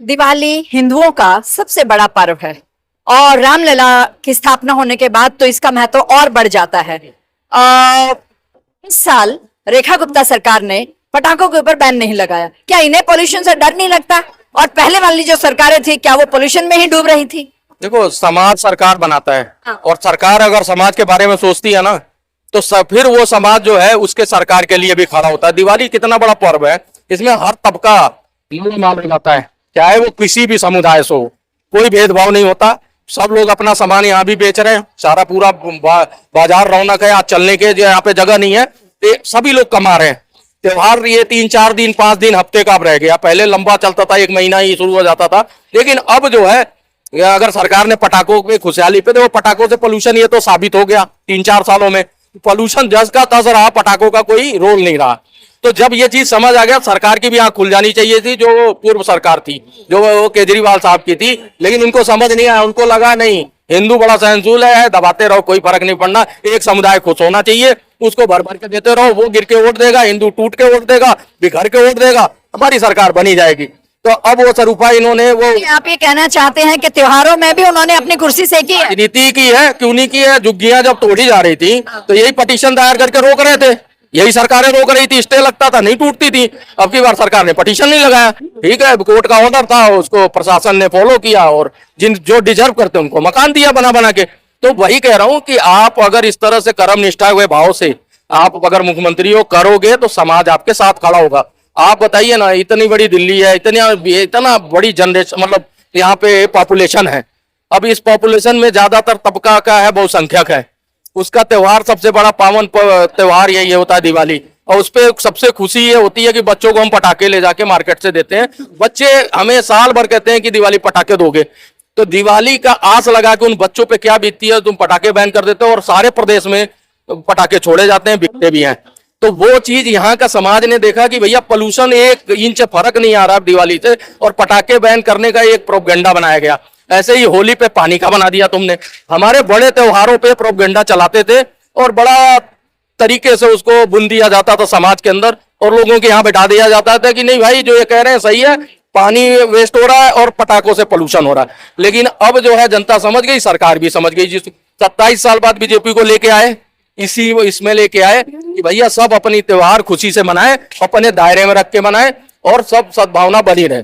दिवाली हिंदुओं का सबसे बड़ा पर्व है और रामलला की स्थापना होने के बाद तो इसका महत्व और बढ़ जाता है। इस साल रेखा गुप्ता सरकार ने पटाखों के ऊपर बैन नहीं लगाया। क्या इन्हें पोल्यूशन से डर नहीं लगता? और पहले वाली जो सरकारें थी क्या वो पोल्यूशन में ही डूब रही थी? देखो, समाज सरकार बनाता है। हाँ। और सरकार अगर समाज के बारे में सोचती है ना, तो फिर वो समाज जो है उसके सरकार के लिए भी खड़ा होता है। दिवाली कितना बड़ा पर्व है, इसमें हर तबका माना जाता है, चाहे वो किसी भी समुदाय से हो, कोई भेदभाव नहीं होता। सब लोग अपना सामान यहाँ भी बेच रहे हैं, सारा पूरा बाजार रौनक है। आज चलने के यहाँ पे जगह नहीं है, सभी लोग कमा रहे हैं। त्योहार ये 3-4 दिन 5 दिन हफ्ते का अब रह गया। पहले लंबा चलता था, 1 महीना ही शुरू हो जाता था। लेकिन अब जो है, अगर सरकार ने पटाखों पे खुशहाली पे, देखो पटाखों से पोल्यूशन ये तो साबित हो गया 3-4 सालों में। पोल्यूशन जस का तस रहा, पटाखों का कोई रोल नहीं रहा। तो जब ये चीज समझ आ गया, सरकार की भी आंख खुल जानी चाहिए थी। जो पूर्व सरकार थी, जो वो केजरीवाल साहब की थी, लेकिन उनको समझ नहीं आया। उनको लगा नहीं, हिंदू बड़ा सहनशील है, दबाते रहो, कोई फर्क नहीं पड़ना। एक समुदाय खुश होना चाहिए, उसको भर भर के देते रहो, वो गिर के वोट देगा, हिंदू टूट के वोट देगा, बिखर के वोट देगा, हमारी सरकार बनी जाएगी। तो अब वो सरूपा इन्होंने वो आप ये कहना चाहते हैं कि त्योहारों में भी उन्होंने अपनी कुर्सी सेकी है? नीति की है, क्यों नहीं की है। झुग्गियां जब तोड़ी जा रही थी तो यही पटिशन दायर करके रोक रहे थे, यही सरकारें रोक रही थी, स्टे लगता था, नहीं टूटती थी। अब की बार सरकार ने पटिशन नहीं लगाया, ठीक है, कोर्ट का ऑर्डर था, उसको प्रशासन ने फॉलो किया और जो डिजर्व करते उनको मकान दिया बना बना के। तो वही कह रहा हूं कि आप अगर इस तरह से कर्म निष्ठा हुए भाव से आप अगर मुख्यमंत्री हो करोगे तो समाज आपके साथ खड़ा होगा। आप बताइए ना, इतनी बड़ी दिल्ली है, इतना बड़ी जनरेशन, मतलब यहाँ पे पॉपुलेशन है। अब इस पॉपुलेशन में ज्यादातर तबका का है, बहुसंख्यक है। उसका त्योहार सबसे बड़ा पावन त्योहार यही होता है, दिवाली। और उस पर सबसे खुशी ये होती है कि बच्चों को हम पटाखे ले जाके मार्केट से देते हैं। बच्चे हमें साल भर कहते हैं कि दिवाली पटाखे दोगे, तो दिवाली का आस लगा के उन बच्चों पे क्या बीतती है। तुम पटाखे बैन कर देते हो और सारे प्रदेश में पटाखे छोड़े जाते हैं, बिकते भी हैं। तो वो चीज यहाँ का समाज ने देखा कि भैया पोल्यूशन 1 इंच फर्क नहीं आ रहा दिवाली से, और पटाखे बैन करने का एक प्रोपेगेंडा बनाया गया। ऐसे ही होली पे पानी का बना दिया तुमने। हमारे बड़े त्योहारों पे प्रोपेगेंडा चलाते थे और बड़ा तरीके से उसको बुन दिया जाता था समाज के अंदर, और लोगों के यहाँ बैठा दिया जाता था कि नहीं भाई, जो ये कह रहे हैं सही है, पानी वेस्ट हो रहा है और पटाखों से पोल्यूशन हो रहा है। लेकिन अब जो है जनता समझ गई, सरकार भी समझ गई। जिस 27 साल बाद बीजेपी को लेके आए, इसमें लेके आए कि भैया सब अपनी त्योहार खुशी से मनाएं, अपने दायरे में रख के मनाएं और सब सद्भावना बनी रहे।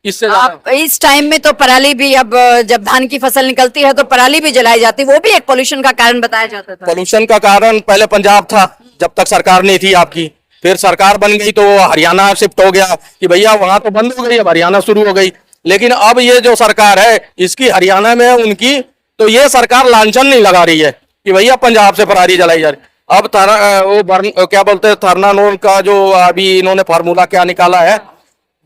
इससे आप इस टाइम में तो पराली भी, अब जब धान की फसल निकलती है तो पराली भी जलाई जाती है, वो भी एक पोल्यूशन का कारण बताया जाता था। पोल्यूशन का कारण पहले पंजाब था, जब तक सरकार नहीं थी आपकी। फिर सरकार बन गई तो हरियाणा शिफ्ट हो गया कि भैया वहां तो बंद हो गई, अब हरियाणा शुरू हो गई। लेकिन अब ये जो सरकार है, इसकी हरियाणा में उनकी, तो ये सरकार लांछन नहीं लगा रही है कि भैया पंजाब से पराली जलाई जा रही। अब क्या बोलते हैं, थर्नानोल का जो अभी इन्होंने फार्मूला क्या निकाला है,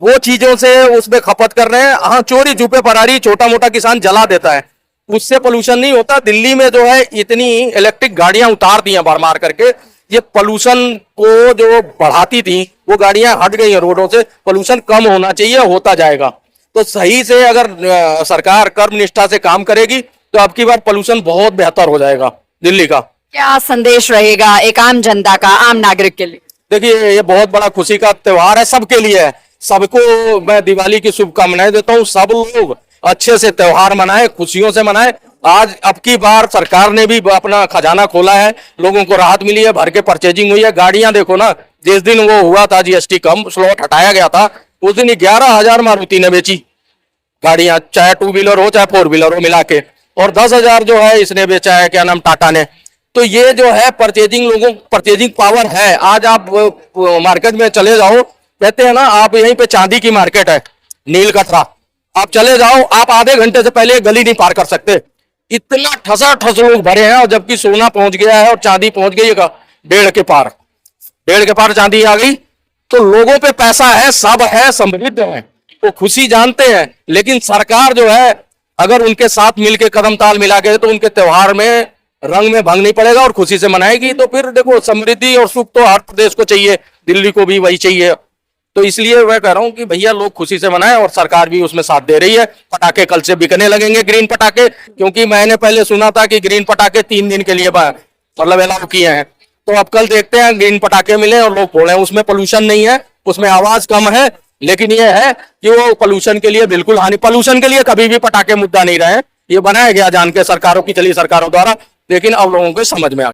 वो चीजों से उसमें खपत कर रहे हैं। हाँ, चोरी छुपे पराली छोटा मोटा किसान जला देता है, उससे पोल्यूशन नहीं होता। दिल्ली में जो है इतनी इलेक्ट्रिक गाड़ियां उतार दी हैं बार मार करके, ये पोल्यूशन को जो बढ़ाती थी वो गाड़ियां हट गई हैं रोडों से। पोल्यूशन कम होना चाहिए, होता जाएगा। तो सही से अगर सरकार कर्म निष्ठा से काम करेगी तो अब की बार पोल्यूशन बहुत बेहतर हो जाएगा दिल्ली का। क्या संदेश रहेगा एक आम जनता का, आम नागरिक के लिए? देखिए, ये बहुत बड़ा खुशी का त्योहार है, सबके लिए है। सबको मैं दिवाली की शुभकामनाएं देता हूँ। सब लोग अच्छे से त्योहार मनाएं, खुशियों से मनाएं। आज अब की बार सरकार ने भी अपना खजाना खोला है, लोगों को राहत मिली है, भर के परचेजिंग हुई है। गाड़ियां देखो ना, जिस दिन वो हुआ था जीएसटी कम, स्लॉट हटाया गया था, उस दिन 11,000 मारुति ने बेची गाड़ियां, चाहे 2 व्हीलर हो चाहे 4 व्हीलर हो मिला के, और 10,000 जो है इसने बेचा है, क्या नाम, टाटा ने। तो ये जो है परचेजिंग, लोगों परचेजिंग पावर है। आज आप मार्केट में चले जाओ, कहते हैं ना, आप यहीं पे चांदी की मार्केट है, नील कटरा, आप चले जाओ, आप आधे घंटे से पहले गली नहीं पार कर सकते, इतना ठसा ठस लोग भरे हैं। और जबकि सोना पहुंच गया है और चांदी पहुंच गई है 1.5 के पार चांदी आ गई। तो लोगों पे पैसा है, सब है, समृद्ध है, वो खुशी जानते हैं। लेकिन सरकार जो है, अगर उनके साथ मिलके कदम ताल मिला के, तो उनके त्योहार में रंग में भंग नहीं पड़ेगा और खुशी से मनाएगी। तो फिर देखो, समृद्धि और सुख तो हर प्रदेश को चाहिए, दिल्ली को भी वही चाहिए। तो इसलिए मैं कह रहा हूं कि भैया लोग खुशी से मनाएं, और सरकार भी उसमें साथ दे रही है। पटाखे कल से बिकने लगेंगे, ग्रीन पटाखे, क्योंकि मैंने पहले सुना था कि ग्रीन पटाखे 3 दिन के लिए मतलब अलाउ किए हैं। तो अब कल देखते हैं ग्रीन पटाखे मिले और लोग फोड़े। उसमें पोल्यूशन नहीं है, उसमें आवाज कम है, लेकिन ये है कि वो पोल्यूशन के लिए बिल्कुल हानि, पोल्यूशन के लिए कभी भी पटाखे मुद्दा नहीं रहे, ये बनाया गया जान के सरकारों की, चली सरकारों द्वारा, लेकिन अब लोगों को समझ में आ